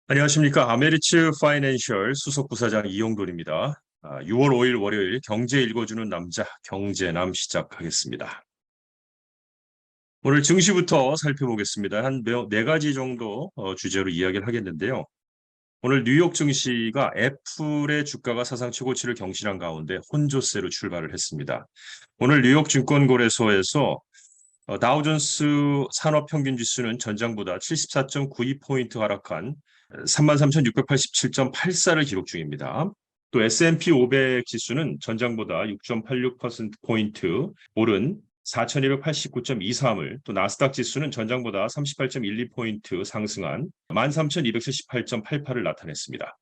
안녕하십니까. 아메리츠 파이낸셜 수석부사장 이용돈입니다. 6월 5일 월요일 경제 읽어주는 남자 경제남 시작하겠습니다. 오늘 증시부터 살펴보겠습니다. 한 네 가지 정도 주제로 이야기를 하겠는데요. 오늘 뉴욕 증시가 애플의 주가가 사상 최고치를 경신한 가운데 혼조세로 출발을 했습니다. 오늘 뉴욕 증권거래소에서 다우존스 산업평균지수는 전장보다 74.92포인트 하락한 33,687.84를 기록 중입니다. 또 S&P 500 지수는 전장보다 6.86%포인트 오른 4,289.23을, 또 나스닥 지수는 전장보다 38.12포인트 상승한 13,278.88을 나타냈습니다.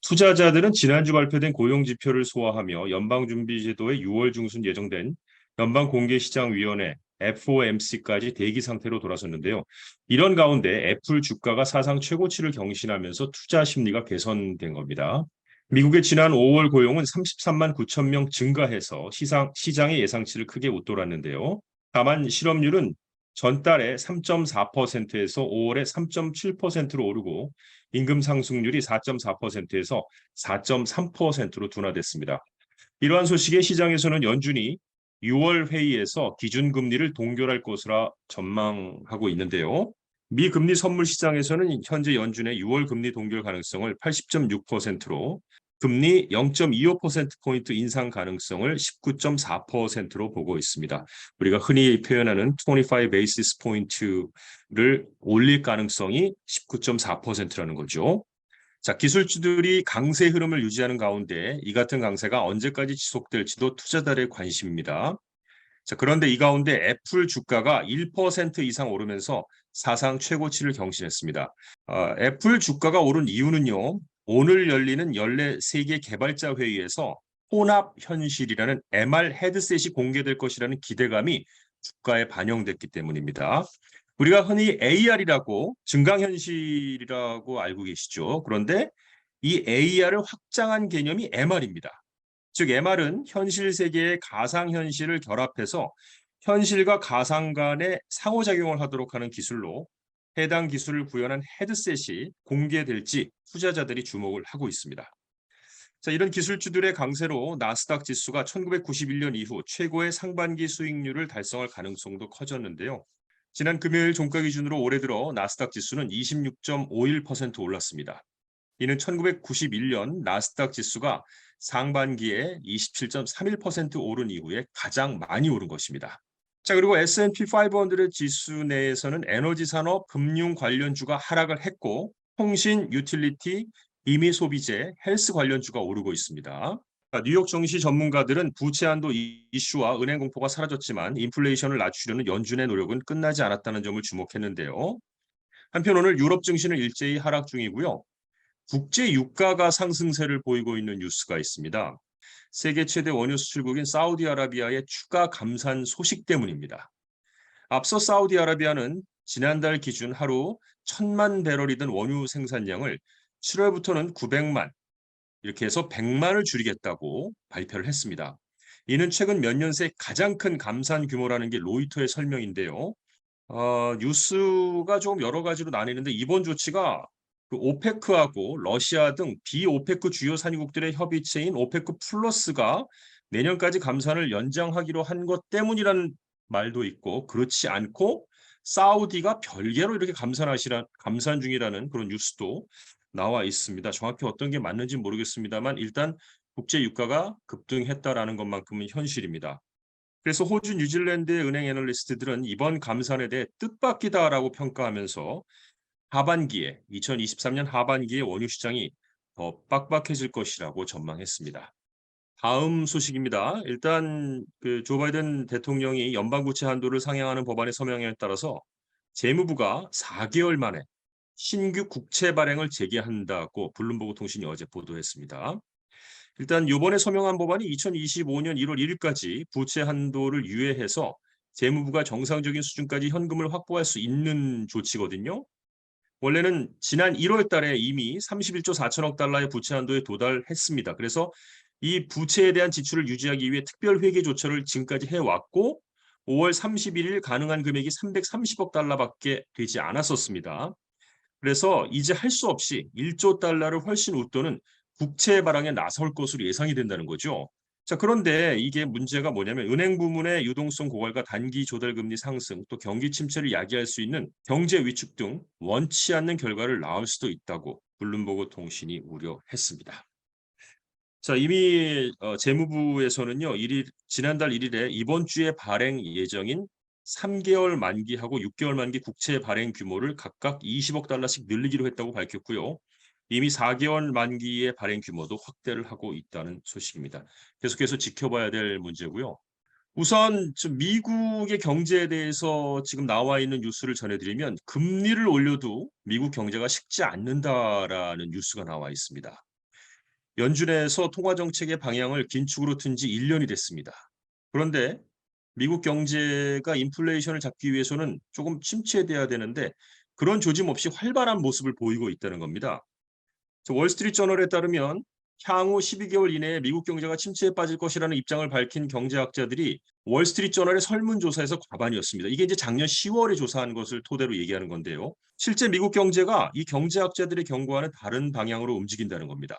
투자자들은 지난주 발표된 고용지표를 소화하며 연방준비제도의 6월 중순 예정된 연방공개시장위원회 FOMC까지 대기 상태로 돌아섰는데요. 이런 가운데 애플 주가가 사상 최고치를 경신하면서 투자 심리가 개선된 겁니다. 미국의 지난 5월 고용은 33만 9천 명 증가해서 시장의 예상치를 크게 웃돌았는데요. 다만 실업률은 전달에 3.4%에서 5월에 3.7%로 오르고 임금 상승률이 4.4%에서 4.3%로 둔화됐습니다. 이러한 소식에 시장에서는 연준이 6월 회의에서 기준금리를 동결할 것으로 전망하고 있는데요. 미 금리 선물 시장에서는 현재 연준의 6월 금리 동결 가능성을 80.6%로, 금리 0.25%포인트 인상 가능성을 19.4%로 보고 있습니다. 우리가 흔히 표현하는 25 베이시스 포인트를 올릴 가능성이 19.4%라는 거죠. 자, 기술주들이 강세 흐름을 유지하는 가운데 이 같은 강세가 언제까지 지속될지도 투자자들의 관심입니다. 자, 그런데 이 가운데 애플 주가가 1% 이상 오르면서 사상 최고치를 경신했습니다. 애플 주가가 오른 이유는요, 오늘 열리는 연례 세계 개발자 회의에서 혼합 현실이라는 MR 헤드셋이 공개될 것이라는 기대감이 주가에 반영됐기 때문입니다. 우리가 흔히 AR이라고 증강현실이라고 알고 계시죠. 그런데 이 AR을 확장한 개념이 MR입니다. 즉 MR은 현실 세계의 가상현실을 결합해서 현실과 가상 간의 상호작용을 하도록 하는 기술로, 해당 기술을 구현한 헤드셋이 공개될지 투자자들이 주목을 하고 있습니다. 자, 이런 기술주들의 강세로 나스닥 지수가 1991년 이후 최고의 상반기 수익률을 달성할 가능성도 커졌는데요. 지난 금요일 종가 기준으로 올해 들어 나스닥 지수는 26.51% 올랐습니다. 이는 1991년 나스닥 지수가 상반기에 27.31% 오른 이후에 가장 많이 오른 것입니다. 자, 그리고 S&P 500 지수 내에서는 에너지 산업, 금융 관련주가 하락을 했고, 통신, 유틸리티, 임의 소비재, 헬스 관련주가 오르고 있습니다. 뉴욕 증시 전문가들은 부채 한도 이슈와 은행 공포가 사라졌지만 인플레이션을 낮추려는 연준의 노력은 끝나지 않았다는 점을 주목했는데요. 한편 오늘 유럽 증시는 일제히 하락 중이고요. 국제 유가가 상승세를 보이고 있는 뉴스가 있습니다. 세계 최대 원유 수출국인 사우디아라비아의 추가 감산 소식 때문입니다. 앞서 사우디아라비아는 지난달 기준 하루 1,000만 배럴이던 원유 생산량을 7월부터는 900만, 이렇게 해서 100만을 줄이겠다고 발표를 했습니다. 이는 최근 몇 년 새 가장 큰 감산 규모라는 게 로이터의 설명인데요. 뉴스가 좀 여러 가지로 나뉘는데 이번 조치가 그 오페크하고 러시아 등 비오페크 주요 산유국들의 협의체인 오페크 플러스가 내년까지 감산을 연장하기로 한 것 때문이라는 말도 있고, 그렇지 않고 사우디가 별개로 이렇게 감산 중이라는 그런 뉴스도 나와 있습니다. 정확히 어떤 게 맞는지 모르겠습니다만 일단 국제 유가가 급등했다라는 것만큼은 현실입니다. 그래서 호주, 뉴질랜드의 은행 애널리스트들은 이번 감산에 대해 뜻밖이다라고 평가하면서 하반기에 2023년 하반기에 원유 시장이 더 빡빡해질 것이라고 전망했습니다. 다음 소식입니다. 일단 조 바이든 대통령이 연방부채 한도를 상향하는 법안의 서명에 따라서 재무부가 4개월 만에 신규 국채 발행을 재개한다고 블룸버그 통신이 어제 보도했습니다. 일단 이번에 서명한 법안이 2025년 1월 1일까지 부채 한도를 유예해서 재무부가 정상적인 수준까지 현금을 확보할 수 있는 조치거든요. 원래는 지난 1월 달에 이미 31조 4천억 달러의 부채 한도에 도달했습니다. 그래서 이 부채에 대한 지출을 유지하기 위해 특별 회계 조처를 지금까지 해왔고 5월 31일 가능한 금액이 330억 달러밖에 되지 않았었습니다. 그래서 이제 할 수 없이 1조 달러를 훨씬 웃도는 국채 발행에 나설 것으로 예상이 된다는 거죠. 자, 그런데 이게 문제가 뭐냐면 은행 부문의 유동성 고갈과 단기 조달 금리 상승, 또 경기 침체를 야기할 수 있는 경제 위축 등 원치 않는 결과를 낳을 수도 있다고 블룸버그 통신이 우려했습니다. 자, 이미 재무부에서는요, 지난달 1일에 이번 주에 발행 예정인 3개월 만기하고 6개월 만기 국채 발행 규모를 각각 20억 달러씩 늘리기로 했다고 밝혔고요. 이미 4개월 만기의 발행 규모도 확대를 하고 있다는 소식입니다. 계속해서 지켜봐야 될 문제고요. 우선 미국의 경제에 대해서 지금 나와 있는 뉴스를 전해드리면 금리를 올려도 미국 경제가 식지 않는다라는 뉴스가 나와 있습니다. 연준에서 통화 정책의 방향을 긴축으로 튼 지 1년이 됐습니다. 그런데 미국 경제가 인플레이션을 잡기 위해서는 조금 침체돼야 되는데 그런 조짐 없이 활발한 모습을 보이고 있다는 겁니다. 월스트리트저널에 따르면 향후 12개월 이내에 미국 경제가 침체에 빠질 것이라는 입장을 밝힌 경제학자들이 월스트리트저널의 설문조사에서 과반이었습니다. 이게 이제 작년 10월에 조사한 것을 토대로 얘기하는 건데요. 실제 미국 경제가 이 경제학자들의 경고와는 다른 방향으로 움직인다는 겁니다.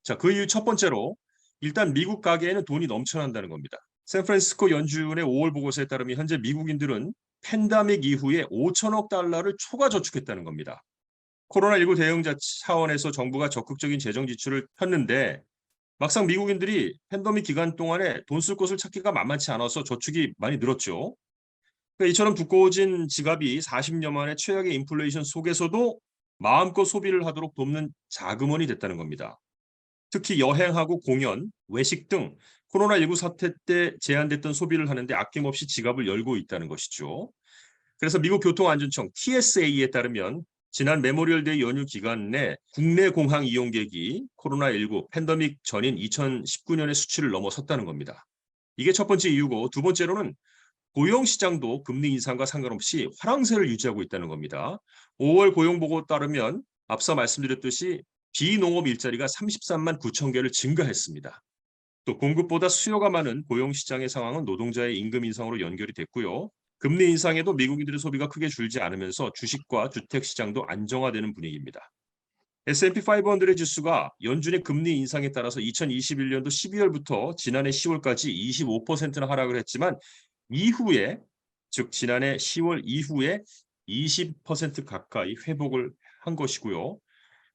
자, 그 이유 첫 번째로 일단 미국 가계에는 돈이 넘쳐난다는 겁니다. 샌프란시스코 연준의 5월 보고서에 따르면 현재 미국인들은 팬데믹 이후에 5천억 달러를 초과 저축했다는 겁니다. 코로나19 대응 차원에서 정부가 적극적인 재정 지출을 폈는데 막상 미국인들이 팬데믹 기간 동안에 돈 쓸 곳을 찾기가 만만치 않아서 저축이 많이 늘었죠. 그러니까 이처럼 두꺼워진 지갑이 40년 만에 최악의 인플레이션 속에서도 마음껏 소비를 하도록 돕는 자금원이 됐다는 겁니다. 특히 여행하고 공연, 외식 등 코로나19 사태 때 제한됐던 소비를 하는데 아낌없이 지갑을 열고 있다는 것이죠. 그래서 미국 교통안전청 TSA에 따르면 지난 메모리얼데이 연휴 기간 내 국내 공항 이용객이 코로나19 팬데믹 전인 2019년의 수치를 넘어섰다는 겁니다. 이게 첫 번째 이유고 두 번째로는 고용시장도 금리 인상과 상관없이 화랑세를 유지하고 있다는 겁니다. 5월 고용보고에 따르면 앞서 말씀드렸듯이 비농업 일자리가 33만 9천 개를 증가했습니다. 또 공급보다 수요가 많은 고용시장의 상황은 노동자의 임금 인상으로 연결이 됐고요. 금리 인상에도 미국인들의 소비가 크게 줄지 않으면서 주식과 주택 시장도 안정화되는 분위기입니다. S&P 500 지수가 연준의 금리 인상에 따라서 2021년도 12월부터 지난해 10월까지 25%나 하락을 했지만 이후에 즉 지난해 10월 이후에 20% 가까이 회복을 한 것이고요.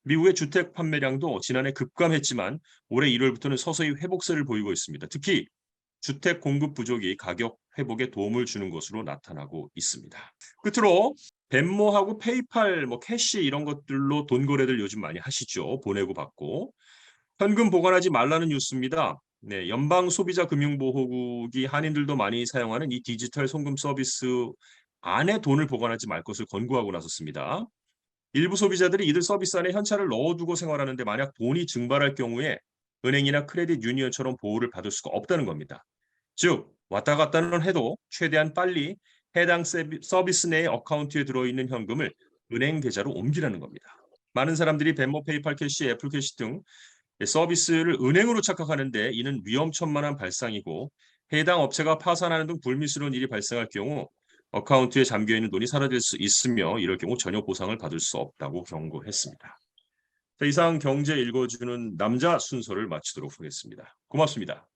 미국의 주택 판매량도 지난해 급감했지만 올해 1월부터는 서서히 회복세를 보이고 있습니다. 특히 주택 공급 부족이 가격 회복에 도움을 주는 것으로 나타나고 있습니다. 끝으로 벤모하고 페이팔, 캐시 이런 것들로 돈 거래들 요즘 많이 하시죠. 보내고 받고. 현금 보관하지 말라는 뉴스입니다. 네, 연방 소비자 금융보호국이 한인들도 많이 사용하는 이 디지털 송금 서비스 안에 돈을 보관하지 말 것을 권고하고 나섰습니다. 일부 소비자들이 이들 서비스 안에 현찰을 넣어두고 생활하는데 만약 돈이 증발할 경우에 은행이나 크레딧 유니언처럼 보호를 받을 수가 없다는 겁니다. 즉 왔다 갔다는 해도 최대한 빨리 해당 서비스 내의 어카운트에 들어있는 현금을 은행 계좌로 옮기라는 겁니다. 많은 사람들이 벤모, 페이팔 캐시, 애플 캐시 등 서비스를 은행으로 착각하는데 이는 위험천만한 발상이고 해당 업체가 파산하는 등 불미스러운 일이 발생할 경우 어카운트에 잠겨있는 돈이 사라질 수 있으며 이럴 경우 전혀 보상을 받을 수 없다고 경고했습니다. 자, 이상 경제 읽어주는 남자 순서를 마치도록 하겠습니다. 고맙습니다.